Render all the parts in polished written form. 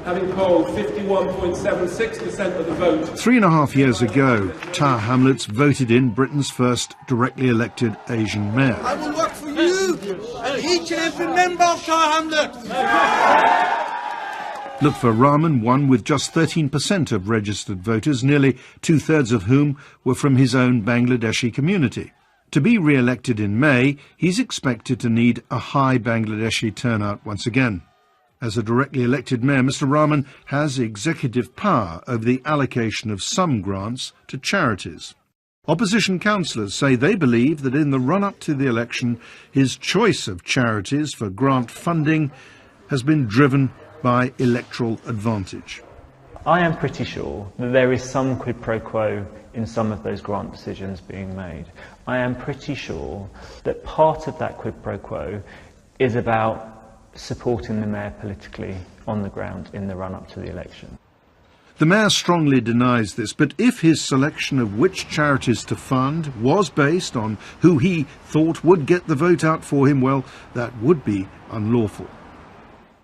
having polled 51.76% of the vote. 3.5 years ago, Tower Hamlets voted in Britain's first directly elected Asian mayor. I will work for you and each and every member of Tower Hamlets. Lutfur Rahman won with just 13% of registered voters, nearly two-thirds of whom were from his own Bangladeshi community. To be re-elected in May, he's expected to need a high Bangladeshi turnout once again. As a directly elected mayor, Mr Rahman has executive power over the allocation of some grants to charities. Opposition councillors say they believe that in the run-up to the election, his choice of charities for grant funding has been driven by electoral advantage. I am pretty sure that there is some quid pro quo in some of those grant decisions being made. I am pretty sure that part of that quid pro quo is about supporting the mayor politically on the ground in the run-up to the election. The mayor strongly denies this, but if his selection of which charities to fund was based on who he thought would get the vote out for him, well, that would be unlawful.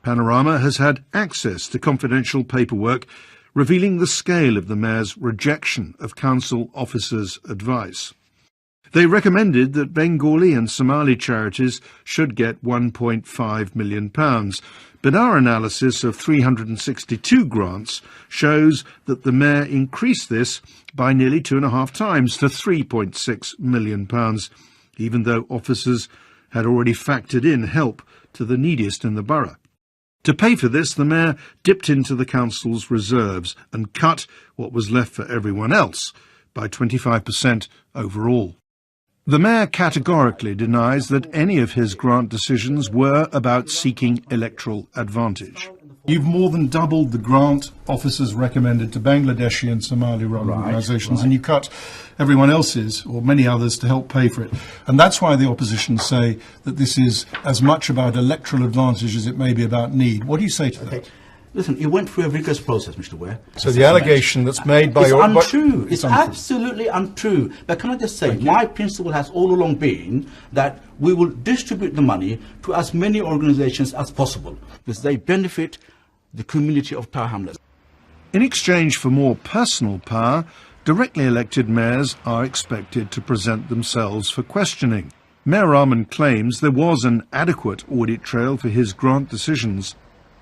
Panorama has had access to confidential paperwork revealing the scale of the mayor's rejection of council officers' advice. They recommended that Bengali and Somali charities should get £1.5 million, but our analysis of 362 grants shows that the mayor increased this by nearly 2.5 times to £3.6 million, even though officers had already factored in help to the neediest in the borough. To pay for this, the mayor dipped into the council's reserves and cut what was left for everyone else by 25% overall. The mayor categorically denies that any of his grant decisions were about seeking electoral advantage. You've more than doubled the grant officers recommended to Bangladeshi and Somali-run organisations, and you cut everyone else's, or many others, to help pay for it. And that's why the opposition say that this is as much about electoral advantage as it may be about need. What do you say to that? Listen, you went through a rigorous process, Mr. Ware. So the allegation that's made by your... untrue. It's absolutely untrue. But can I just say, my principle has all along been that we will distribute the money to as many organisations as possible, because they benefit the community of Tower Hamlets. In exchange for more personal power, directly elected mayors are expected to present themselves for questioning. Mayor Rahman claims there was an adequate audit trail for his grant decisions,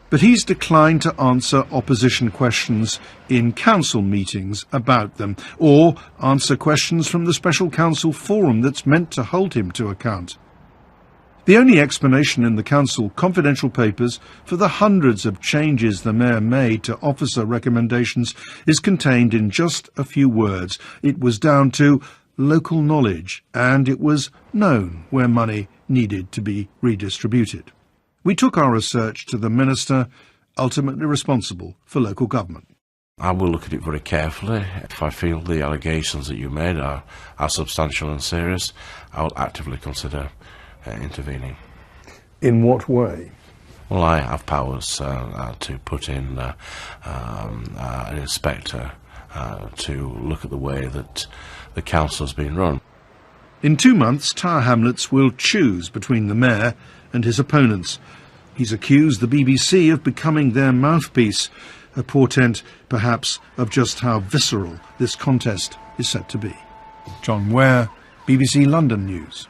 but he's declined to answer opposition questions in council meetings about them, or answer questions from the special council forum that's meant to hold him to account. The only explanation in the council confidential papers for the hundreds of changes the mayor made to officer recommendations is contained in just a few words. It was down to local knowledge, and it was known where money needed to be redistributed. We took our research to the minister, ultimately responsible for local government. I will look at it very carefully. If I feel the allegations that you made are substantial and serious, I will actively consider intervening. In what way? Well, I have powers to put in an inspector to look at the way that the council has been run. In 2 months, Tower Hamlets will choose between the mayor and his opponents. He's accused the BBC of becoming their mouthpiece, a portent, perhaps, of just how visceral this contest is set to be. John Ware, BBC London News.